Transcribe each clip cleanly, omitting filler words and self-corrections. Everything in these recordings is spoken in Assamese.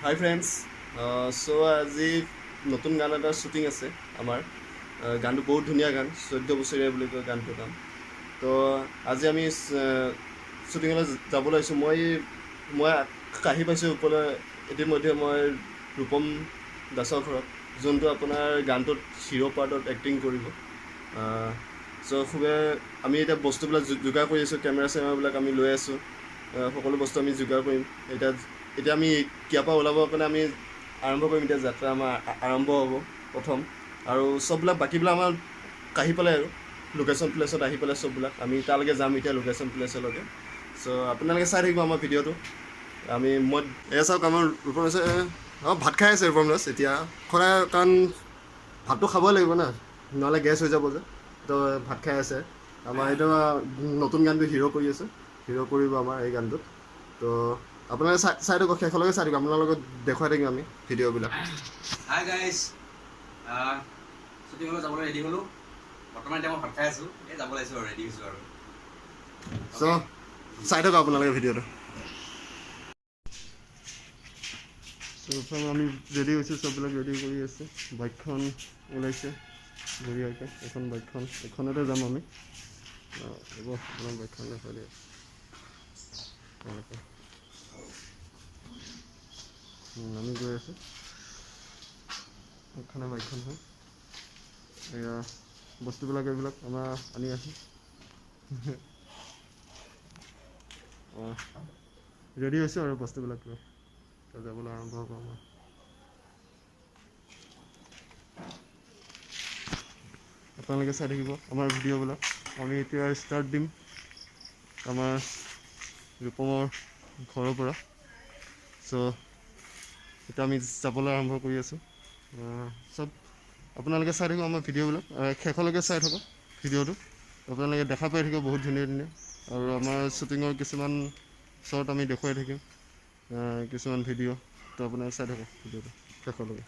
হাই ফ্ৰেণ্ডছ চ' আজি নতুন গান এটা শ্বুটিং আছে আমাৰ গানটো বহুত ধুনীয়া গান 14 বছৰীয়া বুলি কয় গানটোৰ নাম তো আজি আমি শ্বুটিঙলৈ যাব লাগিছোঁ মই আহি পাইছোঁ ওপৰলৈ ইতিমধ্যে মই ৰূপম দাসৰ ঘৰত যোনটো আপোনাৰ গানটোত হিৰ' পাৰ্টত এক্টিং কৰিব চ' খুবেই আমি এতিয়া বস্তুবিলাক যোগাৰ কৰি আছোঁ কেমেৰা চেমেৰাবিলাক আমি লৈ আছোঁ সকলো বস্তু আমি যোগাৰ কৰিম এতিয়া আমি কিয়াৰ পৰা ওলাবৰ কাৰণে আমি আৰম্ভ কৰিম এতিয়া যাত্ৰা আমাৰ আৰম্ভ হ'ব প্ৰথম আৰু চববিলাক বাকীবিলাক আমাৰ কাঢ়ি পেলাই আৰু লোকেশ্যন প্লেচত আহি পেলাই চববিলাক আমি তালৈকে যাম এতিয়া লোকেশ্যন প্লেচলৈকে চ' আপোনালোকে চাই থাকিব আমাৰ ভিডিঅ'টো মই এয়া চাওক আমাৰ ৰূপম দাসে ভাত খাই আছে ৰূপম দাস এতিয়া সদায় কাৰণ ভাতটো খাবই লাগিব না নহ'লে গেছ হৈ যাব যে তো ভাত খাই আছে আমাৰ এইটো নতুন গানটো হিৰ' কৰি আছে হিৰ' কৰিব আমাৰ এই গানটোত তো আপোনালোকে চাই থাকক শেষলৈকে চাই থাকিব আপোনালোকক দেখুৱাই থাকিম আমি ভিডিঅ'বিলাক হাই গাইজ শ্বুটিঙলৈ যাবলৈ ৰেডি হ'লোঁ বৰ্তমান এতিয়া মই ভাত খাই আছোঁ এই যাব লাগিছোঁ আৰু ৰেডি হৈছোঁ আৰু চ' চাই থাকক আপোনালোকে ভিডিঅ'টো আমি ৰেডি হৈছোঁ চববিলাক ৰেডি কৰি আছে বাইকখন ওলাইছে বঢ়িয়াকৈ এখন বাইকখন এখনতে যাম আমি হ'ব আপোনাৰ বাইকখন দেখুৱাই দিয়ে আমি গৈ আছোঁ এখনে বাইকখন হয় এয়া বস্তুবিলাক এইবিলাক আমাৰ আনি আছোঁ ৰেডি হৈছোঁ আৰু বস্তুবিলাক লৈ যাবলৈ আৰম্ভ হ'ব আমাৰ আপোনালোকে চাই থাকিব আমাৰ ভিডিঅ'বিলাক আমি এতিয়া ষ্টাৰ্ট দিম আমাৰ ৰূপমৰ ঘৰৰ পৰা চ' এতিয়া আমি যাবলৈ আৰম্ভ কৰি আছোঁ চব আপোনালোকে চাই থাকিব আমাৰ ভিডিঅ'বিলাক শেষলৈকে চাই থাকক ভিডিঅ'টো আপোনালোকে দেখা পাই থাকিব বহুত ধুনীয়া ধুনীয়া আৰু আমাৰ শ্বুটিঙৰ কিছুমান শ্বট আমি দেখুৱাই থাকিম কিছুমান ভিডিঅ' তো আপোনালোকে চাই থাকক ভিডিঅ'টো শেষলৈকে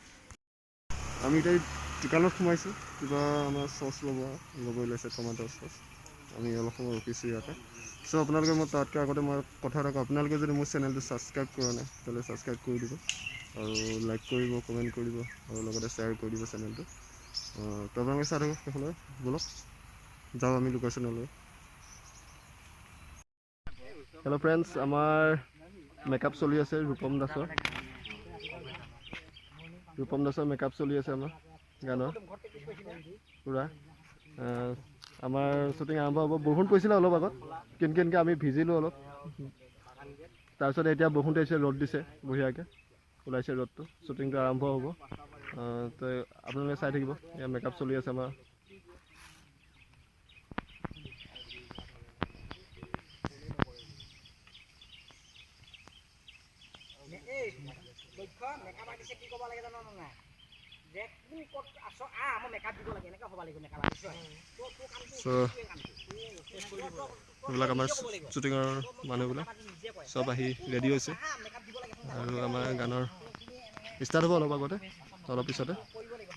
আমি এতিয়া দোকানত সোমাইছোঁ কিবা আমাৰ চচ ল'ব ওলাইছে টমেট' চচ আমি অলপ সময় ৰখিছোঁ ইয়াতে চ' আপোনালোকে মই তাতকৈ আগতে মই কথা এটা কওঁ আপোনালোকে যদি মোৰ চেনেলটো ছাবস্ক্ৰাইব কৰা নাই তেতিয়াহ'লে ছাবস্ক্ৰাইব কৰি দিব আৰু লাইক কৰিব কমেণ্ট কৰিব আৰু লগতে শ্বেয়াৰ কৰি দিব চেনেলটো তো আপোনালোকে চাই থাকক সেইফালে ব'লক যাওঁ আমি লোকেশ্যনলৈ হেল্ল' ফ্ৰেণ্ডছ আমাৰ মেকআপ চলি আছে ৰূপম দাসৰ মেকআপ চলি আছে আমাৰ গানৰ পূৰা আমাৰ শ্বুটিং আৰম্ভ হ'ব বৰষুণ পৰিছিলে অলপ আগত কিনকিনকৈ আমি ভিজিলোঁ অলপ তাৰপিছত এতিয়া বৰষুণ দিছে ৰ'দ দিছে বঢ়িয়াকৈ ওলাইছে ৰ'দটো শ্বুটিংটো আৰম্ভ হ'ব তো আপোনালোকে চাই থাকিব এয়া মেকআপ চলি আছে আমাৰ এইবিলাক আমাৰ শ্বুটিঙৰ মানুহবিলাক চব আহি ৰেডি হৈছে আৰু আমাৰ গানৰ ষ্টাৰ্ট হ'ব অলপ আগতে অলপ পিছতে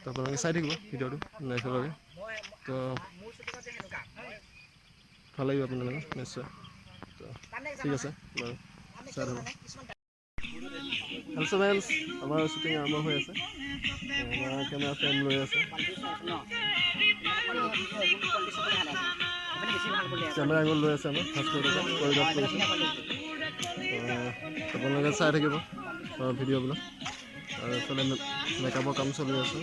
তো আপোনালোকে চাই থাকিব ভিডিঅ'টো নেক্সটলৈকে তো ভাল লাগিব আপোনালোকে নিশ্চয় তো ঠিক আছে বাৰু চাই থাকক হেল্ল' ফ্ৰেণ্ডছ আমাৰ শ্বুটিং আৰম্ভ হৈ আছে আমাৰ কেমেৰা ফ্ৰেম লৈ আছে কেমেৰা এংগল লৈ আছে আমাৰ ফাৰ্ষ্ট কৰিগ্ৰাফ কৰিছে আপোনালোকে চাই থাকিব ভিডিঅ'বিলাক আৰু এইফালে মেকআপৰ কাম চলি আছে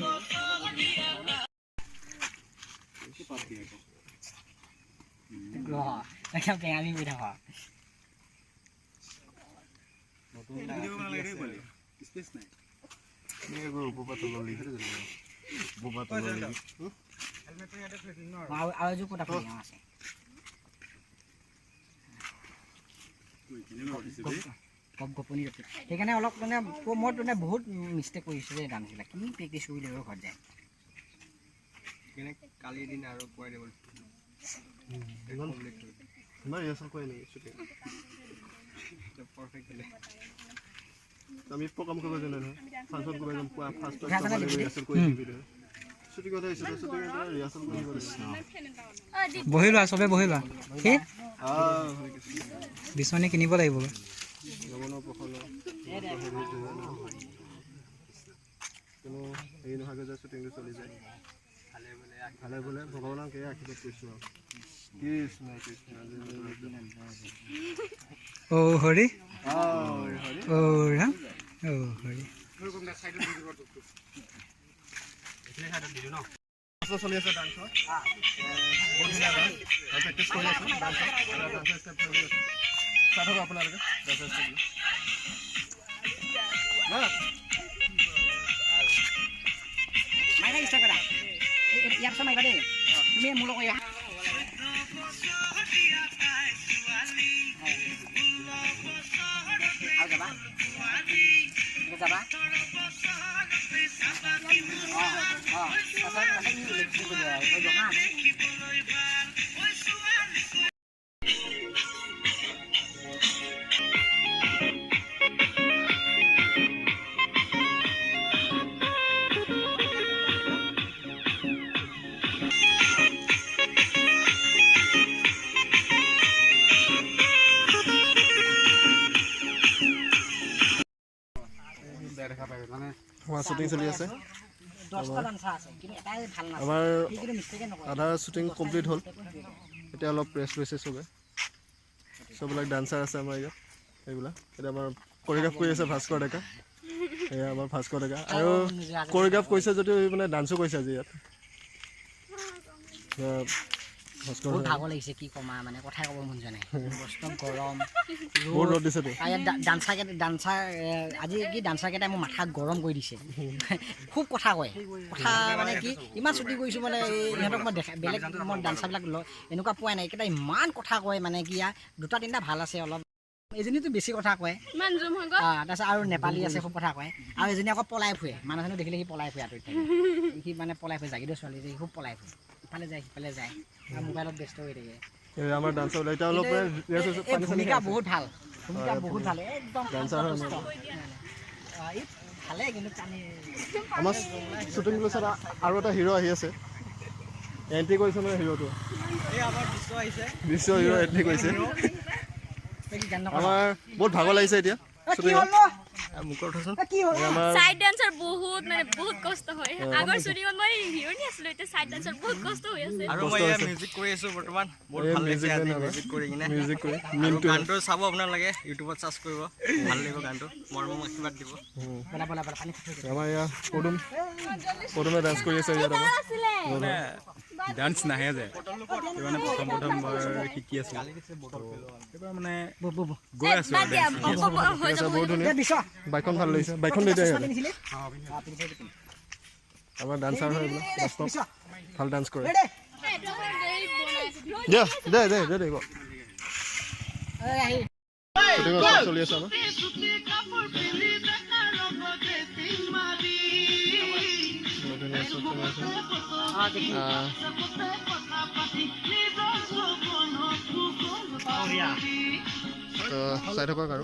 সেইকাৰণে অলপ মানে মই মানে বহুত মিষ্টেক কৰিছোঁ যে গানবিলাক কি প্ৰেক্টিচ কৰি লাগিব ঘৰত যায় কালিৰ দিন আৰু পোৱাই দিব আমি প্ৰগ্ৰাম কৰিব জানো নহয় ফাংচন কৰিব যাম ফাৰ্ষ্ট বহি লোৱা চবে বহি লোৱা কি বিচনী কিনিব লাগিব ভাগে যায় শ্বুটিংটো চলি যায় ভালে বোলে ভগৱানক এই আশীৰ্বাদ কৰিছোঁ আৰু কৃষ্ণ কৃষ্ণ ও হৰি হৰি ও ৰাম ও হৰি চলি আছে ডান্সৰ বহুত ধুনীয়া গান প্ৰেক্টিছ কৰি আছোঁ ডান্সৰ ষ্টেপ চলি আছে চাই থাকক আপোনালোকে ডান্সৰ ষ্টেপ মাইনা ইচ্ছা কৰা ইয়াৰ পিছত মাৰিবা দেই তুমি মোৰ লগত আহিবা আৰু যাবা যাবা আমাৰ শ্বুটিং চলি আছে 10টা ডান্সাৰ আছে কিন্তু এটাই ভাল নাছে আমাৰ কিন্তু মিষ্টেকে নকৰে আধা শ্বুটিং কমপ্লিট হ'ল এতিয়া অলপ ৰেষ্ট লৈছে চববিলাক ডান্সাৰ আছে আমাৰ ইয়াত এইবিলাক এতিয়া আমাৰ কোৰিঅগ্ৰাফ কৰি আছে ভাস্কৰ ডেকা এয়া আমাৰ ভাস্কৰ ডেকা আৰু কোৰিঅগ্ৰাফ কৰিছে যদিও মানে ডান্সো কৰিছে আজি ইয়াত ভাস্কৰ বহুত ভাগৰ লাগিছে কি কমা মানে কথাই ক'ব মন যোৱা নাই বস্ত গৰম বহুত ৰ'দ দিছেতো ডান্সাৰ আজি কি ডান্সাৰকেইটাই মোৰ মাথা গৰম কৰি দিছে খুব কথা কয় কথা মানে কি ইমান ছুটি কৰিছোঁ মানে ইহঁতক মই দেখা বেলেগ মই ডান্সাৰবিলাক এনেকুৱা পোৱা নাই এইকেইটা ইমান কথা কয় মানে কি দুটা তিনিটা ভাল আছে অলপ এজনীতো বেছি কথা কয় তাৰপিছত আৰু নেপালী আছে খুব কথা কয় আৰু এজনী আকৌ পলাই ফুৰে মানুহজনক দেখিলে সি পলাই ফুৰে আঁতৰি সি মানে পলাই ফুৰে জাগিদৰ ছোৱালী যে খুব পলাই ফুৰে ইফালে যায় সিফালে যায় আৰু মোবাইলত ব্যস্ত হৈ থাকে আমাৰ ডান্সাৰ এতিয়া অলপ ভূমিকা বহুত ভাল ভূমিকা বহুত ভাল একদম ভালে কিন্তু আমাৰ শ্বুটিং প্লেচত আৰু এটা হিৰো আহি আছে এণ্ট্ৰি কৰিছে মানে হিৰোটো বিশ্ব হিৰো এণ্ট্ৰি কৰিছে আমাৰ বহুত ভাগৰ লাগিছে এতিয়া সাইড ডান্সাৰ বহুত মানে বহুত কষ্ট হয় আগৰ শুটিংত মই হিৰো নি আছিলো এতিয়া সাইড ডান্সাৰ বহুত কষ্ট হৈ আছে আৰু মই মিউজিক কৰি আছো বৰ্তমান বহুত ভাল লাগিছে আজি মিউজিক কৰি কিনে গানটো চাব আপোনালোকে ইউটিউবত সাৰ্চ কৰিব ভাল লাগিব গানটো মৰম আশীৰ্বাদ দিব আমাৰ ইয়াত পদুমে ডান্স কৰি আছে ইয়াত ডান্স নাহে যে মানে প্ৰথম মই শিকি আছো এবাৰ মানে গৈ আছো বহুত ধুনীয়া বাইকখন ভাল লাগিছে বাইকখন দি দিয়া আমাৰ ডান্সাৰ হয় এইবিলাক ভাল ডান্স কৰে দে দে দে দে চলি আছে তো চাই থাকক আৰু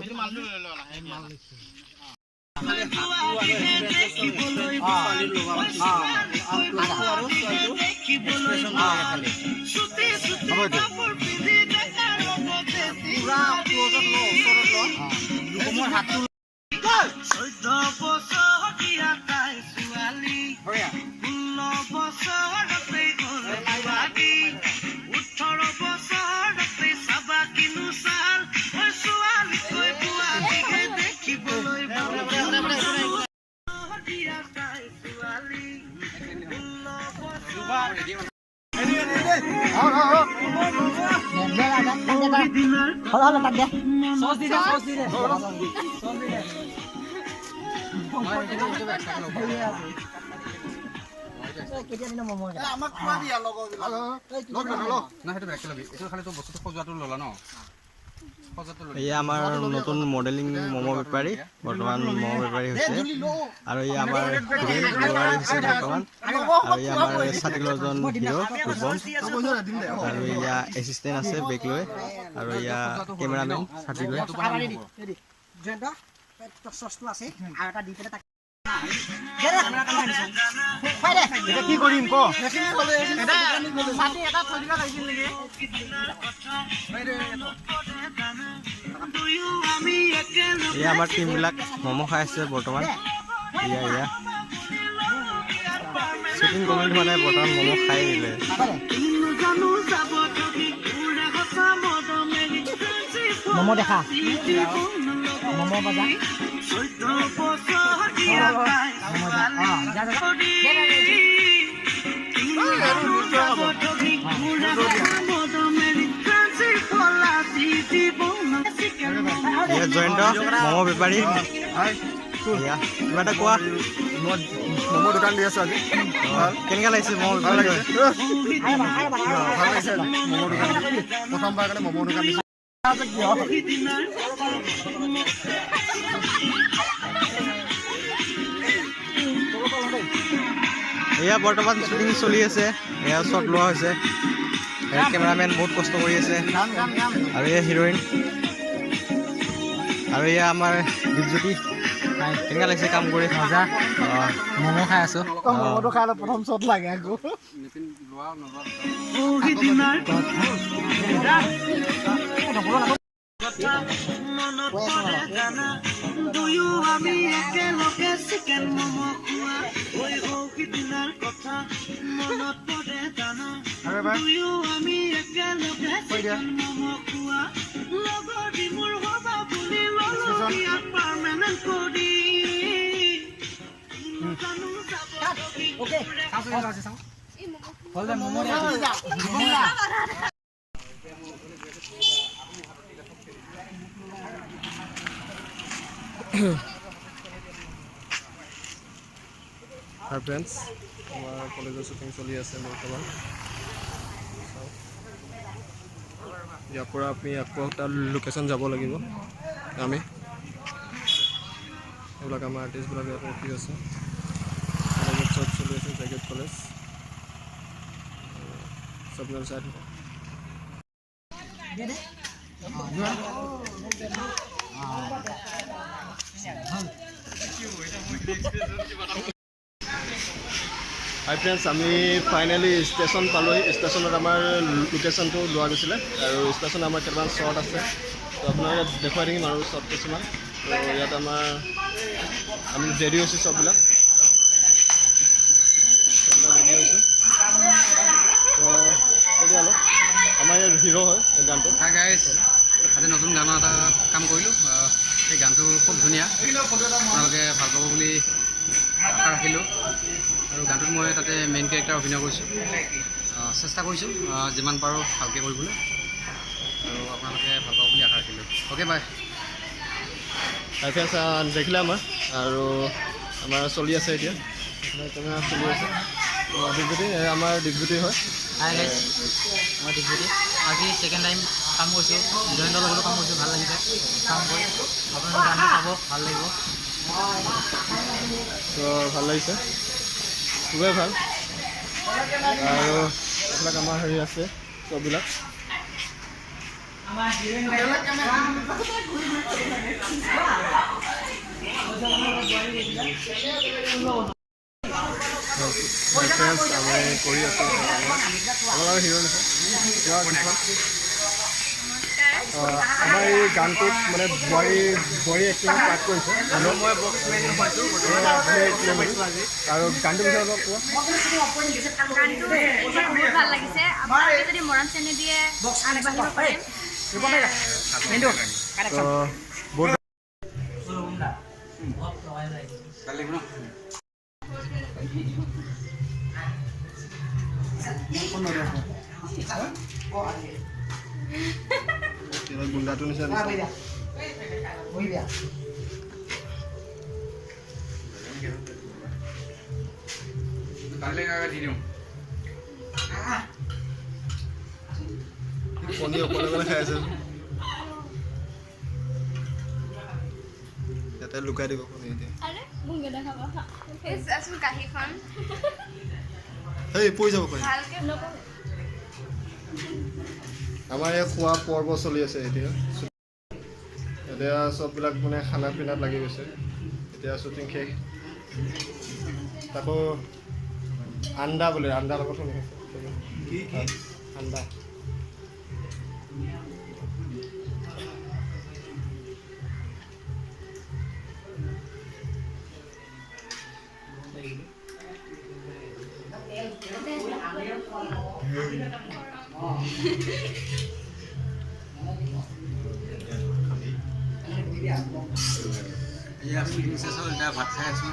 এয়া আমাৰ নতুন মডেলিং ম'ম' বেপাৰী বৰ্তমান ম'ম' বেপাৰী হৈছে আৰু এয়া আমাৰ বেপাৰী হৈছে বৰ্তমান আৰু এয়া আমাৰ ছাতিলজন হিৰ' ৰূপম আৰু এয়া এছিষ্টেণ্ট আছে বেগ লৈ আৰু এয়া কেমেৰামেন ছাতি লৈ কি কৰিম ক এয়া আমাৰ টিমবিলাক ম'ম' খাই আছে বৰ্তমান এয়া শ্বুটিং কমপ্লিট হোৱা নাই বৰ্তমান ম'ম' খাই দিলে ম'ম' দেখা ম'ম' বজা জয়ন্ত ম'ম' বেপাৰী কিবা এটা কোৱা ম'ম' দোকান দি আছোঁ আজি কেনেকুৱা লাগিছে ম'ম' ভাল বেপাৰী লাগিছে ভাল লাগিছে ম'ম' দোকান প্ৰথমবাৰ কাৰণে ম'ম' দোকান দিছোঁ এয়া বৰ্তমান শ্বুটিং চলি আছে এয়া শ্বট লোৱা হৈছে কেমেৰামেন বহুত কষ্ট কৰি আছে আৰু এয়া হিৰইন আৰু এয়া আমাৰ দীপজ্যোতি কেনেকুৱা লাগিছে কাম কৰি মজা ম'ম' খাই আছোঁ ম'ম'টো খাই প্ৰথম শ্বট লাগে আকৌ হাই ফ্ৰেণ্ডছ আমাৰ কলেজৰ শ্বুটিং চলি আছে বৰ্তমান ইয়াৰ পৰা আমি আকৌ এটা লোকেশ্যন যাব লাগিব আমি এইবিলাক আমাৰ আৰ্টিষ্টবিলাক ইয়াত ৰখি আছে কলেজত চব চলি আছে জেগেট কলেজ চববিলাক চাই থাকক হাই ফ্ৰেণ্ডছ আমি ফাইনেলি ষ্টেচন পালোহি ষ্টেচনত আমাৰ লোকেশ্যনটো লোৱা গৈছিলে আৰু ষ্টেচনত আমাৰ কেইটামান শ্বট আছে তো আপোনাক ইয়াত দেখুৱাই থাকিম আৰু শ্বট কিছুমান তো ইয়াত আমাৰ আমি ৰেডি হৈছোঁ চববিলাক ৰেডি হৈছোঁ তো তেতিয়াহ'লে আমাৰ ইয়াৰ হিৰ' হয় এই গানটো হাই গাইজ আজি নতুন গানৰ এটা কাম কৰিলোঁ সেই গানটো খুব ধুনীয়া আপোনালোকে ভাল পাব বুলি আশা ৰাখিলোঁ আৰু গানটোত মই তাতে মেইন কেৰেক্টাৰ অভিনয় কৰিছোঁ চেষ্টা কৰিছোঁ যিমান পাৰোঁ ভালকৈ কৰিবলৈ আৰু আপোনালোকে ভাল পাব বুলি আশা ৰাখিলোঁ অ'কে বাই হাই ফ্ৰেণ্ডছ দেখিলে আমাৰ আৰু আমাৰ চলি আছে এতিয়া কেমেৰা চলি আছে দীপজ্যোতি আমাৰ দীপজ্যোতি হয় হাই গাইজ মই দীপজ্যোতি আজি ছেকেণ্ড টাইম কাম কৰিছোঁ জয়ন্তৰ লগতো কাম কৰিছোঁ ভাল লাগিছে কাম কৰি আপোনালোকে গানটো চাব ভাল লাগিব তো ভাল লাগিছে খুবেই ভাল আৰু এইবিলাক আমাৰ হেৰি আছে চববিলাক ফ্ৰেণ্ডছ আমি কৰি আছোঁ আমাৰ হিৰ'ইন আছে আমাৰ এই গানটোত মানে বোৱাৰী এক্টিং পাৰ্ট কৰিছে মই আৰু গানটোৰ বিষয়ে অলপ কোৱা গানটো বহুত ভাল লাগিছে আপোনালোকে যদি মৰম চেনেহ দিয়ে আগবাঢ়িব পাৰিম তো বহুত গুণ্ডাটো নিচিনা কণী অকলে অকলে খাই আছে ইয়াতে লুকাই দিব কণী এতিয়া সেই পৰি যাব কণী আমাৰ এই খোৱা পৰ্ব চলি আছে এতিয়া চববিলাক মানে খানা পিনাত লাগি গৈছে এতিয়া শ্বুটিং শেষ তাকো আন্দা বোলে আন্দা লগত শুনি আছে আন্দা ভাত খাই আছো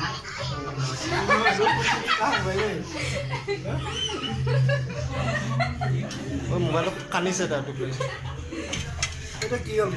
মোবাইলত কান্দিছে তাতো এটা কি হ'ল?